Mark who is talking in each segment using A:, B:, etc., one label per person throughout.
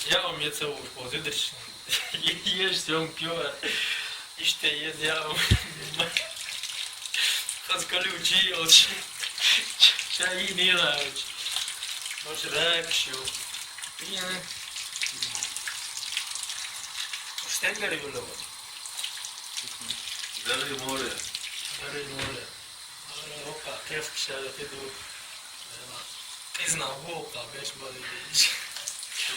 A: Ja vam je celo odlično. Ješ se on pjova. Ište jez ja vam. Kad skali uči, oči. Čaj i nila, oči. Moš rekšju. Pijane. Štengari bilo.
B: Deli more.
A: Deli more. Opa, kefk še da te do. Ti znam hoka, veš boli vidiš.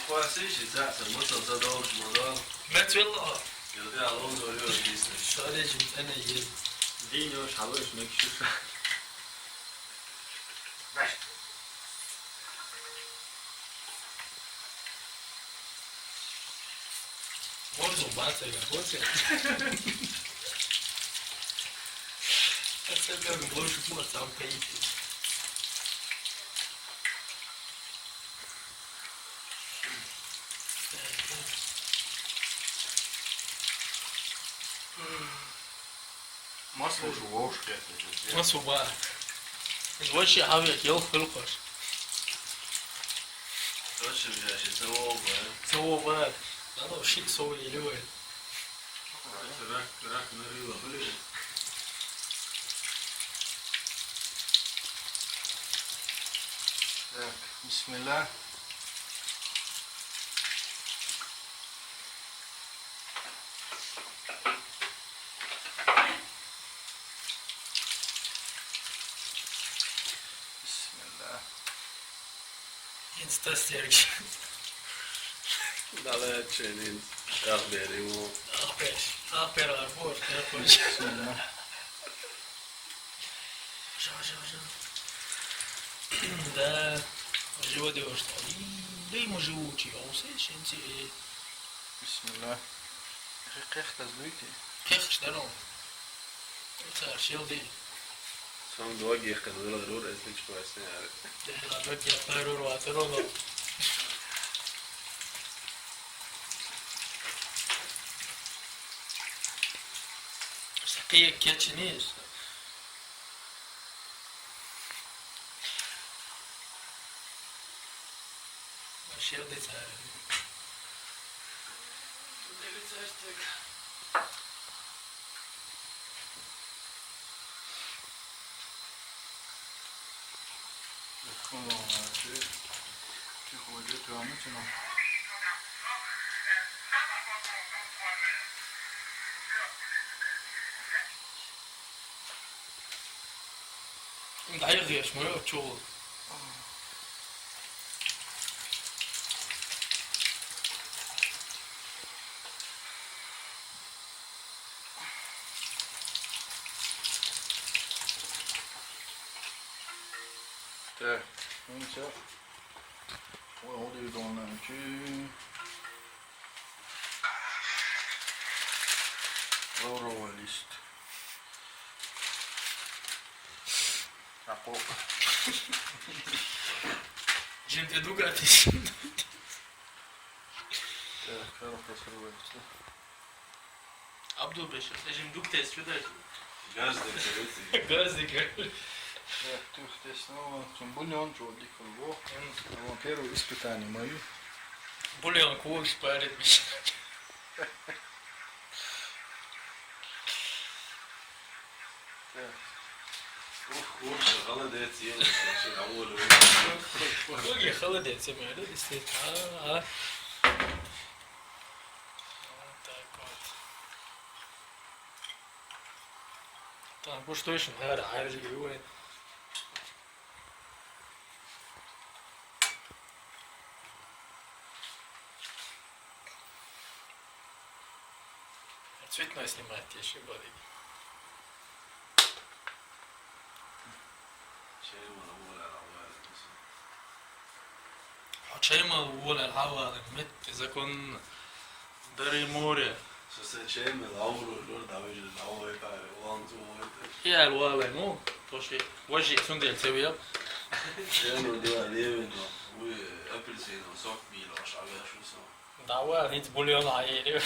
B: Qua si ci sa, se molto da dolce, madonna.
A: Met willen.
B: Io ti alonso io disse.
A: Sadece tane yedi.
B: Dino şalış mekşuf. Ver.
A: Morzo bate ga, hoće. Kad se ga bošu puno sam pejti.
B: Masa žuvoš kete.
A: Nasıl var? Zvoči havjak jel hılkoš.
B: To će bi ja še se ovo,
A: Sovo var. Dano šit sovo je ljuje.
B: Rak narila, bili.
C: Так, бисмилlah. Bismillah.
A: Insta sergi.
B: Dalečenin. Razberimo.
A: Aper arbor, tako.
C: Bismillah.
A: Žao. Da, život je ostali. Da ima živući, a se šenci.
C: Bismillah. Kijk, dat is leuk.
A: Kijk, daarom. Het is schilder.
B: Sam dogi kad bila rura, slič pojasnjare.
A: Da, dok je teror, vaterolo. Sakije keçiniz. Schilder zijn.
C: Gewoon, tu gewoon dit wel moeten nog.
A: Daar je eerst maar op school.
C: Так, ну все. Ой, вот и дома. Лауровый лист. Акоп.
A: Gente do grátis.
C: Так, хорошо срывается.
A: Abdul Beşir. Şimdi duk test şurada.
B: Gazde keresi.
A: Gazdek.
C: Так, тут здесь снова бульон, джоди, колбо. Вон первое испытание мое.
A: Bульon kuğu ihbar etmiş.
C: Так,
B: Ух, голодец ел, ще доволі.
A: Ой, холодець, я маю десь. Так от. Так, bu što još ne radi, ljuje. Цветной снимать еще бody. Čajma vole hava, met zakon dari more.
B: Så se čeme lauro, lor da veže lavo je kaj, ulan tu mojte.
A: Ja, vole, no, to še. Voži, sundel se vijel.
B: Čeme dela ljeveno, uje apelsino, sok milo, šaga šuso.
A: Da, vole, nic buljona je.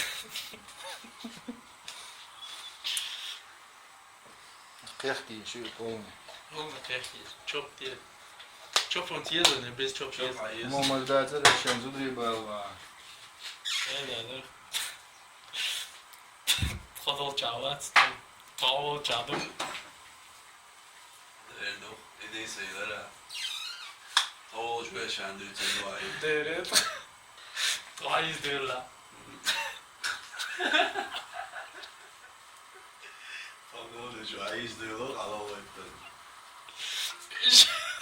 C: قيختي شو قومي.
A: Onga tehti, Çok frontier, biz çok
B: Çok ayız.
C: Muhammed Dazer eşen zudri bava.
A: Evet. Kadol çavat. Tavol çadım.
B: Det är nog i din sida där. Åh, jag kände ut som du var i.
A: Evet. Gayet diyorlar.
B: Fan, nu är det ju ais du då alla var inte.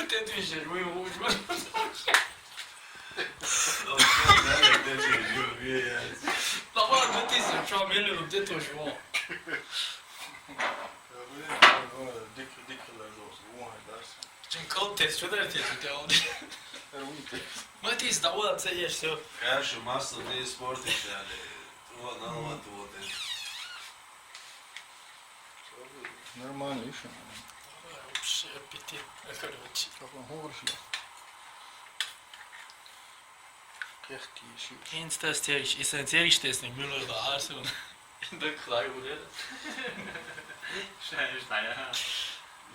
A: Det düşer bu yumuşma.
B: Det är ju vi är.
A: La var det tills jag menar det düşüyor.
C: Dikkeler olsun. Bu dersin.
A: Çünkü kod test şu der test det är.
C: Är det inte?
A: Men tills det var att säga så.
B: Kanske massor med sport i kärlek. Det var någon att då det.
C: Нормально еще.
A: Вообще аппетит. Короче.
C: Как он говорит. Kehti işi.
A: Inte steg, i sen stegstösning muller det här så. Det klarar ju det. Sen just det.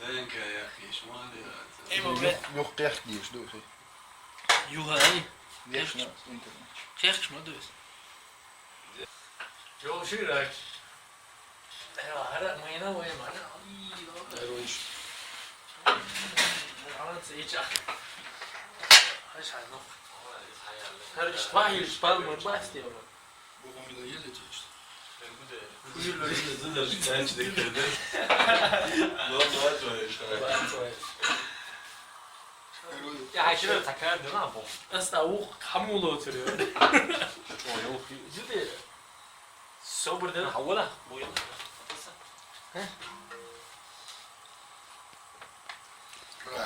B: Den kan jag kishma det.
C: Yok kehti iş du.
A: Juhai.
C: Vješna inte.
A: Krijg maar dus. Jo, sjurak. Ja, här är mina och jag menar.
C: Det är iş.
A: Annat så inte. Här ska nog. Här är spel mot bäst ju.
C: Bu konuda gelecek işte.
B: Det där kanske det kunde. Låt vara tror jag.
A: Ya şunu takardı ne yapalım? Aslında o kamulu oturuyor. O yok. Züde. Soberden havla. Bu yıl.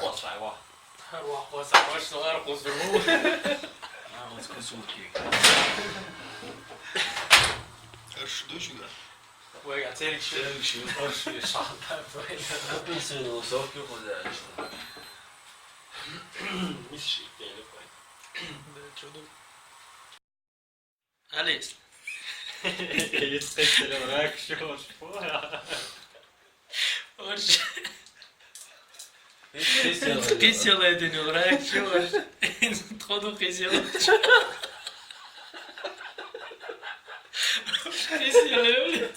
B: Vad säger vad?
A: Här var savaş så är konstrumo.
B: Ja, man ska så mycket.
C: Karşı döşüyor.
A: Och jag tänkte ju först ju salta på en.
B: Apelsin och socker på det här.
A: Missskick det eller på. Det tror du. Alice. Just det, det var reaktion på ja. Qis yalaydı ne reaksiyon. Trop qis yalaydı. Qis yalaydı.